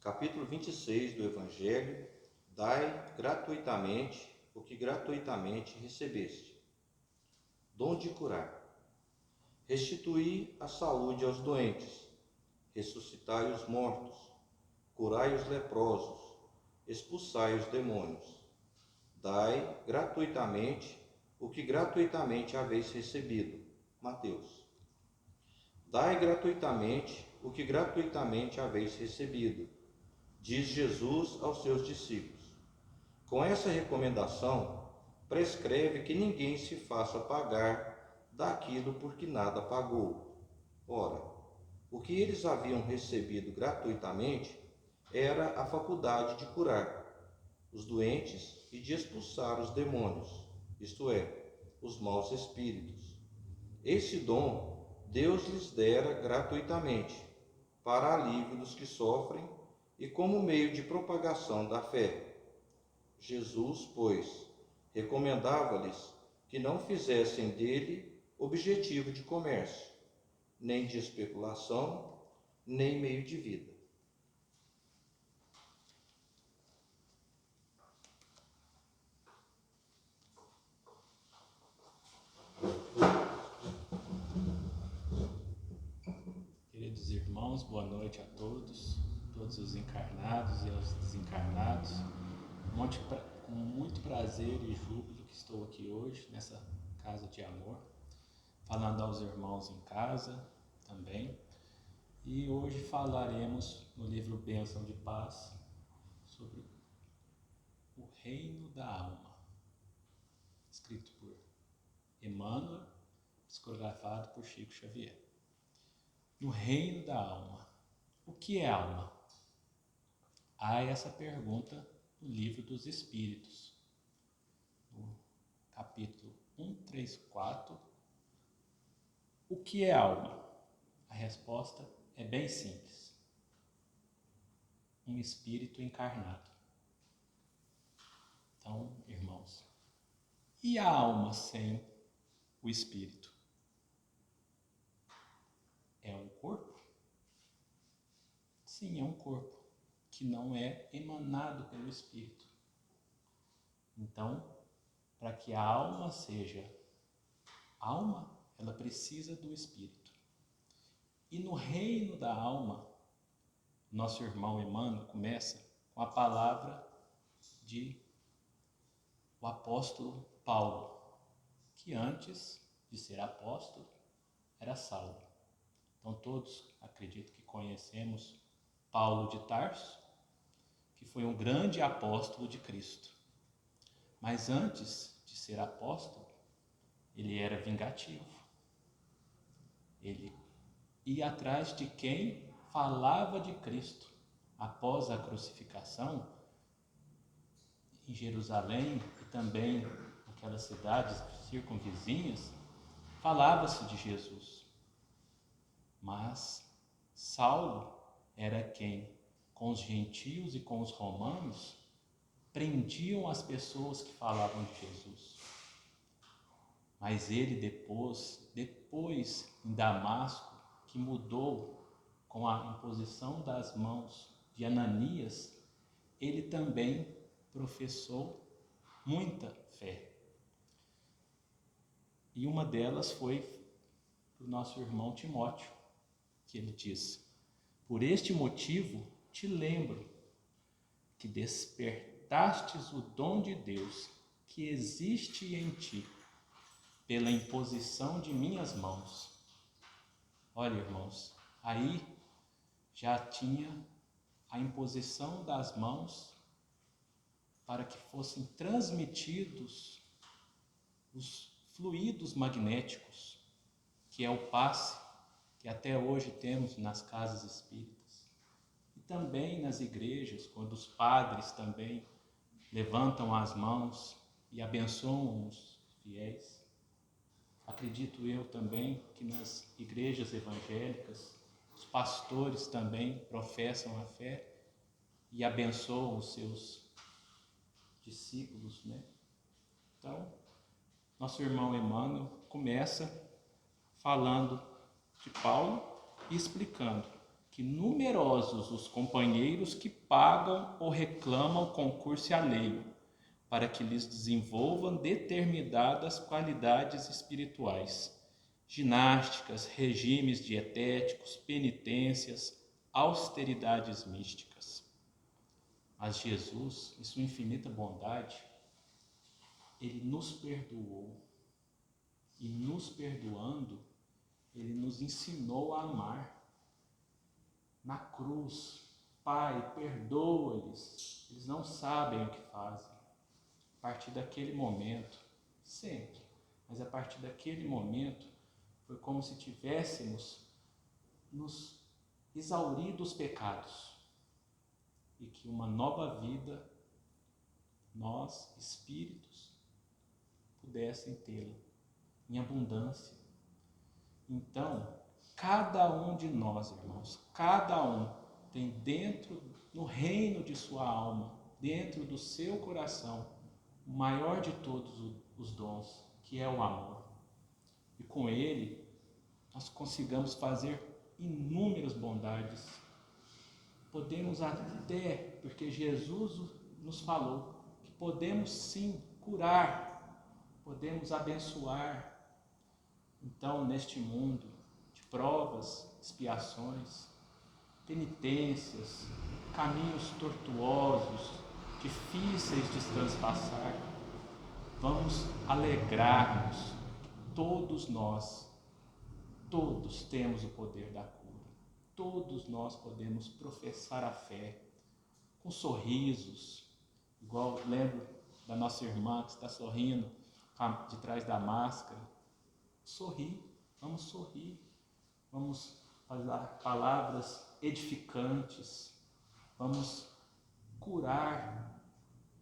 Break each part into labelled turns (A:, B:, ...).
A: Capítulo 26 do Evangelho: Dai gratuitamente o que gratuitamente recebeste. Dom de curar. Restituí a saúde aos doentes, ressuscitai os mortos, curai os leprosos, expulsai os demônios. Dai gratuitamente o que gratuitamente haveis recebido. Mateus. Dai gratuitamente o que gratuitamente haveis recebido, diz Jesus aos seus discípulos. Com essa recomendação, prescreve que ninguém se faça pagar daquilo por que nada pagou. Ora, o que eles haviam recebido gratuitamente era a faculdade de curar os doentes e de expulsar os demônios, isto é, os maus espíritos. Esse dom Deus lhes dera gratuitamente, para alívio dos que sofrem e como meio de propagação da fé. Jesus, pois, recomendava-lhes que não fizessem dele objetivo de comércio, nem de especulação, nem meio de vida.
B: Queridos irmãos, boa noite a todos os encarnados e aos desencarnados. Com muito prazer e júbilo que estou aqui hoje, nessa casa de amor, falando aos irmãos em casa também. E hoje falaremos no livro Bênção de Paz sobre o reino da alma, escrito por Emmanuel, psicografado por Chico Xavier. No reino da alma. O que é alma? Há essa pergunta no Livro dos Espíritos, no capítulo 134. O que é alma? A resposta é bem simples. Um espírito encarnado. Então, irmãos, e a alma sem o espírito? É um corpo? Sim, é um corpo que não é emanado pelo espírito. Então, para que a alma seja alma, ela precisa do espírito. E no reino da alma, nosso irmão Emmanuel começa com a palavra de o apóstolo Paulo, que antes de ser apóstolo era Saulo. Então todos acredito que conhecemos Paulo de Tarso, que foi um grande apóstolo de Cristo. Mas antes de ser apóstolo, ele era vingativo. Ele ia atrás de quem falava de Cristo. Após a crucificação, em Jerusalém e também naquelas cidades circunvizinhas, falava-se de Jesus. Mas Saulo era quem, com os gentios e com os romanos, prendiam as pessoas que falavam de Jesus. Mas ele depois em Damasco, que mudou com a imposição das mãos de Ananias, ele também professou muita fé. E uma delas foi para o nosso irmão Timóteo, que ele diz: por este motivo te lembro que despertastes o dom de Deus que existe em ti pela imposição de minhas mãos. Olha, irmãos, aí já tinha a imposição das mãos para que fossem transmitidos os fluidos magnéticos, que é o passe que até hoje temos nas casas espíritas. E também nas igrejas, quando os padres também levantam as mãos e abençoam os fiéis. Acredito eu também que nas igrejas evangélicas, os pastores também professam a fé e abençoam os seus discípulos, né? Então, nosso irmão Emmanuel começa falando de Paulo e explicando que numerosos os companheiros que pagam ou reclamam concurso alheio, para que lhes desenvolvam determinadas qualidades espirituais, ginásticas, regimes dietéticos, penitências, austeridades místicas. Mas Jesus, em sua infinita bondade, ele nos perdoou. E nos perdoando, ele nos ensinou a amar. Na cruz, Pai, perdoa-lhes, eles não sabem o que fazem. A partir daquele momento, sempre, mas a partir daquele momento, foi como se tivéssemos nos exaurido os pecados e que uma nova vida, nós, espíritos, pudessem tê-la em abundância. Então, cada um de nós, irmãos, cada um tem dentro, no reino de sua alma, dentro do seu coração, o maior de todos os dons, que é o amor. E com ele, nós consigamos fazer inúmeras bondades. Podemos até, porque Jesus nos falou, que podemos sim curar, podemos abençoar. Então, neste mundo de provas, expiações, penitências, caminhos tortuosos, difíceis de transpassar, vamos alegrar-nos. Todos nós, todos temos o poder da cura. Todos nós podemos professar a fé com sorrisos, igual lembro da nossa irmã que está sorrindo de trás da máscara. Sorrir, vamos falar palavras edificantes, vamos curar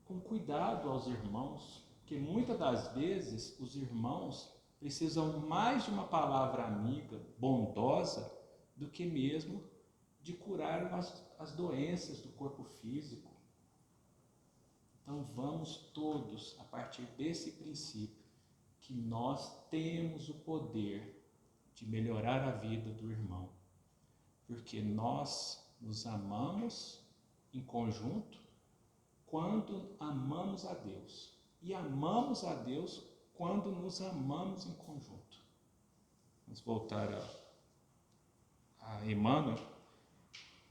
B: com cuidado aos irmãos, porque muitas das vezes os irmãos precisam mais de uma palavra amiga, bondosa, do que mesmo de curar as doenças do corpo físico. Então vamos todos, a partir desse princípio, que nós temos o poder de melhorar a vida do irmão, porque nós nos amamos em conjunto quando amamos a Deus, e amamos a Deus quando nos amamos em conjunto. Vamos voltar a Emmanuel.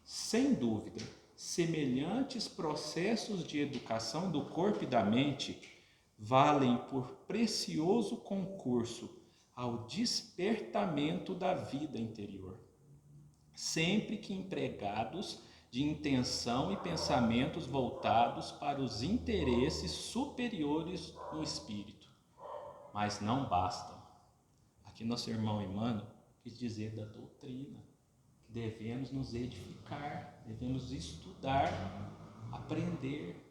B: Sem dúvida, semelhantes processos de educação do corpo e da mente valem por precioso concurso ao despertamento da vida interior, sempre que empregados de intenção e pensamentos voltados para os interesses superiores no espírito. Mas não bastam. Aqui nosso irmão Emmanuel quis dizer da doutrina, que devemos nos edificar, devemos estudar, aprender,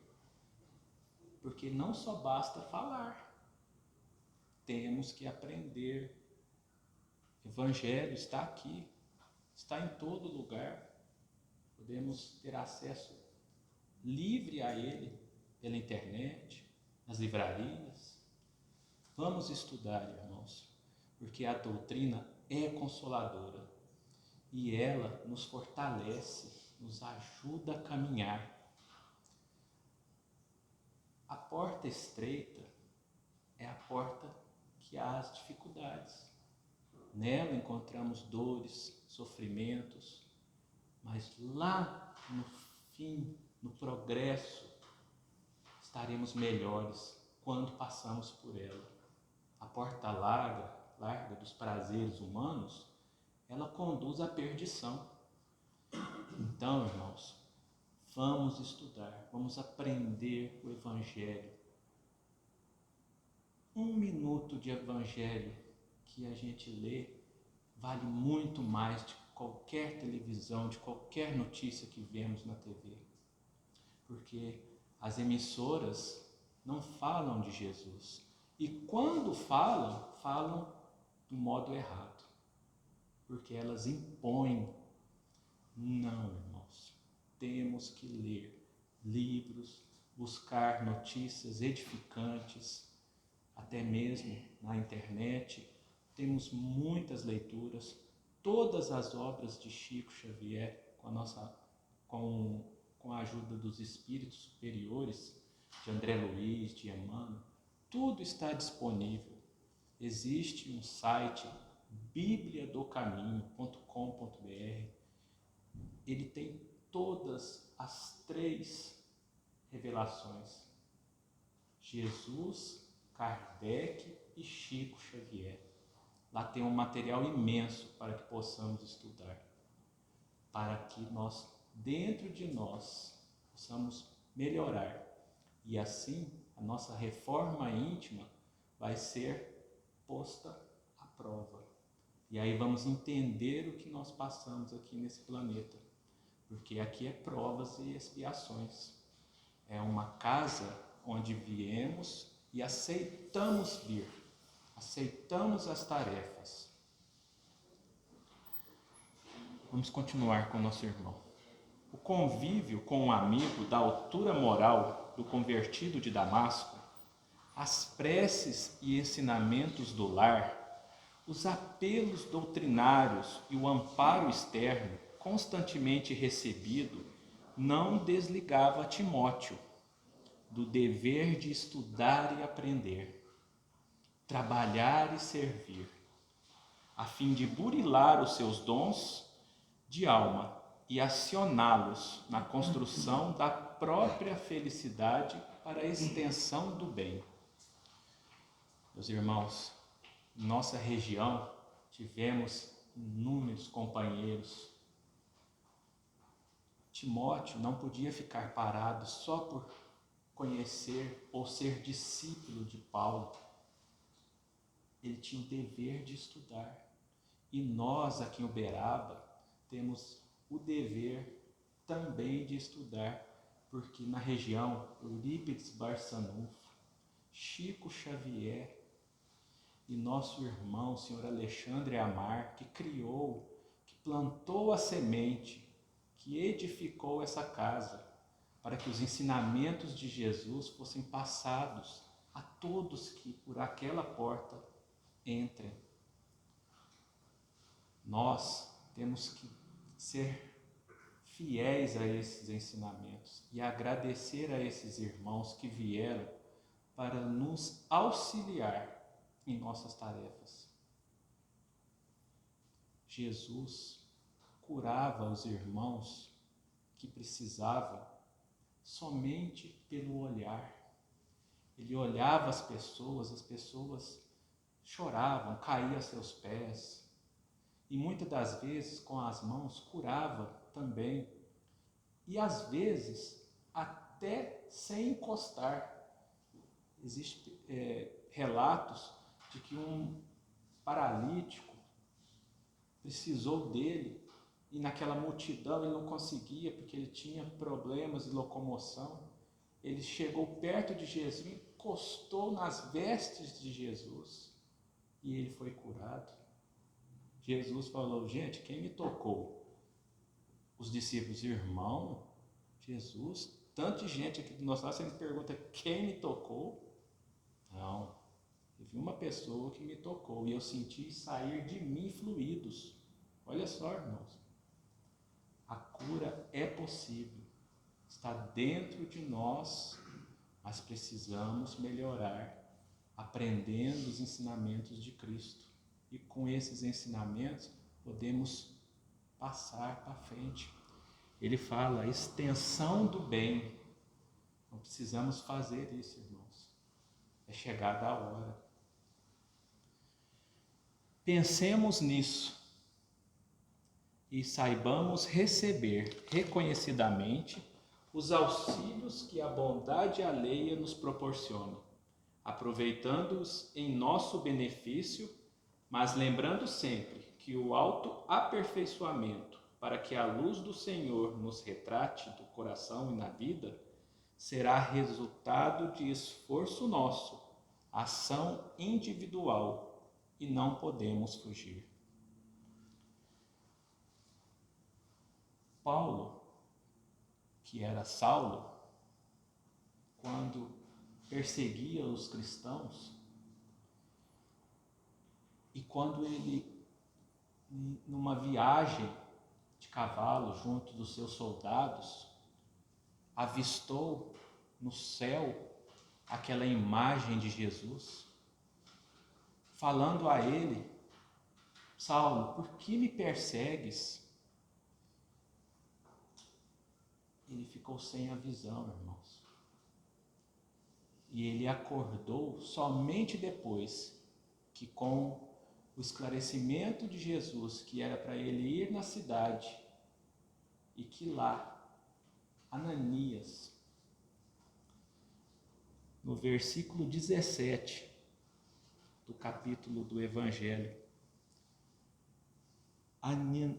B: porque não só basta falar, temos que aprender. O Evangelho está aqui, está em todo lugar, podemos ter acesso livre a ele pela internet, nas livrarias. Vamos estudar, irmãos, porque a doutrina é consoladora e ela nos fortalece, nos ajuda a caminhar. A porta estreita é a porta que há as dificuldades. Nela encontramos dores, sofrimentos, mas lá no fim, no progresso, estaremos melhores quando passamos por ela. A porta larga dos prazeres humanos, ela conduz à perdição. Então, irmãos, vamos estudar, vamos aprender o Evangelho. 1 minuto de Evangelho que a gente lê vale muito mais de qualquer televisão, de qualquer notícia que vemos na TV. Porque as emissoras não falam de Jesus. E quando falam, falam do modo errado. Porque elas impõem. Não, irmãos. Temos que ler livros, buscar notícias edificantes, até mesmo na internet. Temos muitas leituras, todas as obras de Chico Xavier com a ajuda dos espíritos superiores, de André Luiz, de Emmanuel, tudo está disponível. Existe um site, bibliadocaminho.com.br. Ele tem todas as 3 revelações: Jesus, Kardec e Chico Xavier. Lá tem um material imenso para que possamos estudar, para que nós, dentro de nós, possamos melhorar. E assim, a nossa reforma íntima vai ser posta à prova. E aí vamos entender o que nós passamos aqui nesse planeta. Porque aqui é provas e expiações. É uma casa onde viemos e aceitamos vir. Aceitamos as tarefas. Vamos continuar com o nosso irmão. O convívio com um amigo da altura moral do convertido de Damasco, as preces e ensinamentos do lar, os apelos doutrinários e o amparo externo constantemente recebido não desligava Timóteo do dever de estudar e aprender, trabalhar e servir, a fim de burilar os seus dons de alma e acioná-los na construção da própria felicidade para a extensão do bem. Meus irmãos, em nossa região tivemos inúmeros companheiros. Timóteo não podia ficar parado só por conhecer ou ser discípulo de Paulo. Ele tinha o dever de estudar. E nós aqui em Uberaba temos o dever também de estudar, porque na região Eurípides Barçanufo, Chico Xavier e nosso irmão, o senhor Alexandre Amar, que criou, que plantou a semente, que edificou essa casa, para que os ensinamentos de Jesus fossem passados a todos que por aquela porta entrem. Nós temos que ser fiéis a esses ensinamentos e agradecer a esses irmãos que vieram para nos auxiliar em nossas tarefas. Jesus curava os irmãos que precisavam somente pelo olhar. Ele olhava as pessoas choravam, caíam a seus pés. E muitas das vezes com as mãos curava também. E às vezes até sem encostar. Existem relatos de que um paralítico precisou dele e naquela multidão ele não conseguia porque ele tinha problemas de locomoção. Ele chegou perto de Jesus, encostou nas vestes de Jesus e ele foi curado. Jesus falou: gente, quem me tocou? Os discípulos: irmão, Jesus, tanta gente aqui do nosso lado, você me pergunta quem me tocou? Não, teve uma pessoa que me tocou e eu senti sair de mim fluidos. Olha só, irmãos, a cura é possível, está dentro de nós, mas precisamos melhorar, aprendendo os ensinamentos de Cristo. E com esses ensinamentos podemos passar para frente. Ele fala a extensão do bem. Não precisamos fazer isso, irmãos. É chegada a hora. Pensemos nisso e saibamos receber reconhecidamente os auxílios que a bondade alheia nos proporciona, aproveitando-os em nosso benefício, mas lembrando sempre que o autoaperfeiçoamento, para que a luz do Senhor nos retrate do coração e na vida, será resultado de esforço nosso, ação individual, e não podemos fugir. Paulo, que era Saulo, quando perseguia os cristãos, e quando ele, numa viagem de cavalo junto dos seus soldados, avistou no céu aquela imagem de Jesus, falando a ele: Saulo, por que me persegues? Ele ficou sem a visão, irmãos. E ele acordou somente depois que, com o esclarecimento de Jesus, que era para ele ir na cidade e que lá, Ananias, no versículo 17 do capítulo do Evangelho,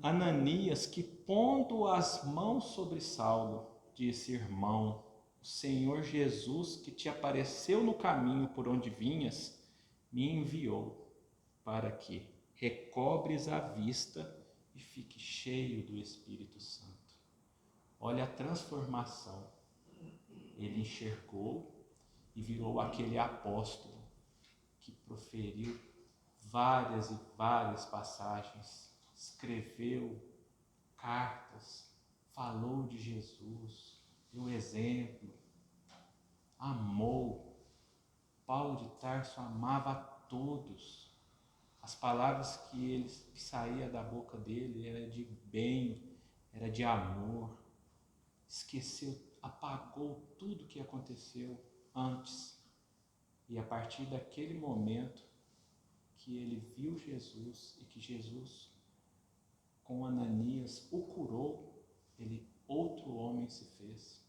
B: Ananias, que pondo as mãos sobre Saulo, disse: Irmão, o Senhor Jesus, que te apareceu no caminho por onde vinhas, me enviou para que recobres a vista e fique cheio do Espírito Santo. Olha a transformação. Ele enxergou e virou aquele apóstolo que proferiu várias e várias passagens, escreveu cartas, falou de Jesus, deu exemplo, amou. Paulo de Tarso amava a todos. As palavras que saía da boca dele era de bem, era de amor. Esqueceu, apagou tudo que aconteceu antes. E a partir daquele momento que ele viu Jesus e que Jesus, com Ananias, o curou, outro homem se fez.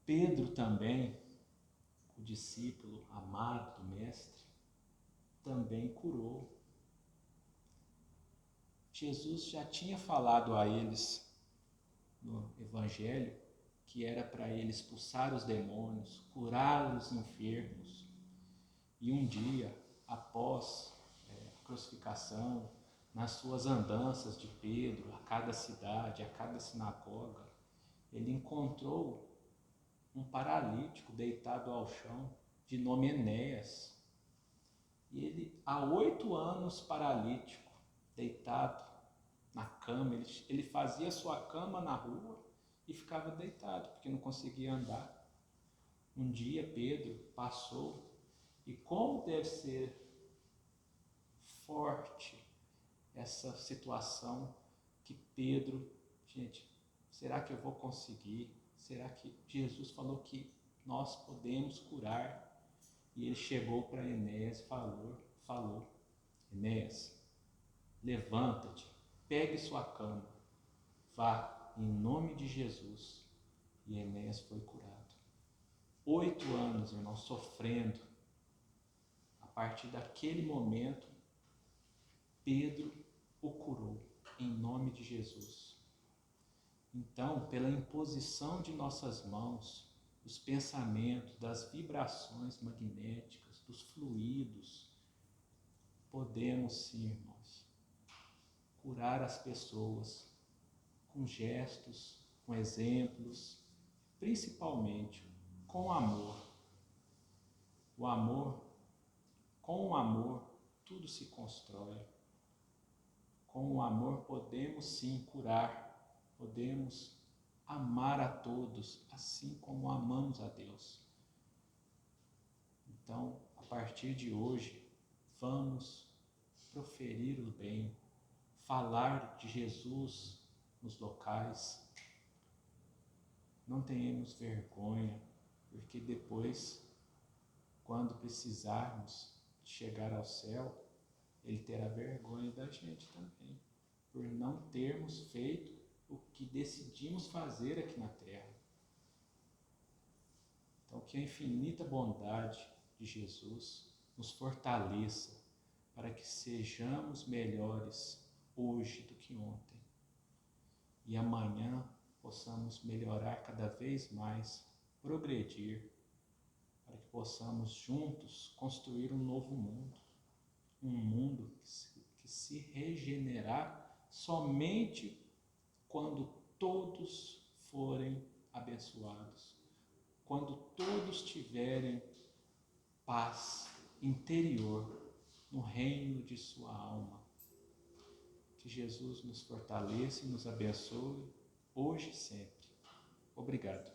B: Pedro também, o discípulo amado do Mestre, também curou. Jesus já tinha falado a eles no Evangelho que era para ele expulsar os demônios, curar os enfermos. E um dia, após a crucificação, nas suas andanças de Pedro, a cada cidade, a cada sinagoga, ele encontrou um paralítico deitado ao chão, de nome Enéas. E ele, há 8 anos paralítico, deitado na cama, ele fazia sua cama na rua e ficava deitado, porque não conseguia andar. Um dia Pedro passou, e como deve ser forte essa situação que Pedro, gente, será que eu vou conseguir? Será que Jesus falou que nós podemos curar? E ele chegou para Enéas e falou: Enéas, levanta-te, pegue sua cama, vá em nome de Jesus. E Enéas foi curado. 8 anos, irmão, sofrendo. A partir daquele momento, Pedro o curou em nome de Jesus. Então, pela imposição de nossas mãos, dos pensamentos, das vibrações magnéticas, dos fluidos, podemos sim, irmãos, curar as pessoas com gestos, com exemplos, principalmente com amor. O amor, com o amor, tudo se constrói. Com o amor podemos sim curar, podemos amar a todos, assim como amamos a Deus. Então, a partir de hoje, vamos proferir o bem, falar de Jesus nos locais. Não tenhamos vergonha, porque depois, quando precisarmos chegar ao céu, Ele terá vergonha da gente também, por não termos feito o que decidimos fazer aqui na terra. Então, que a infinita bondade de Jesus nos fortaleça para que sejamos melhores hoje do que ontem. E amanhã possamos melhorar cada vez mais, progredir, para que possamos juntos construir um novo mundo. Um mundo que se regenerar somente quando todos forem abençoados, quando todos tiverem paz interior no reino de sua alma. Que Jesus nos fortaleça e nos abençoe, hoje e sempre. Obrigado.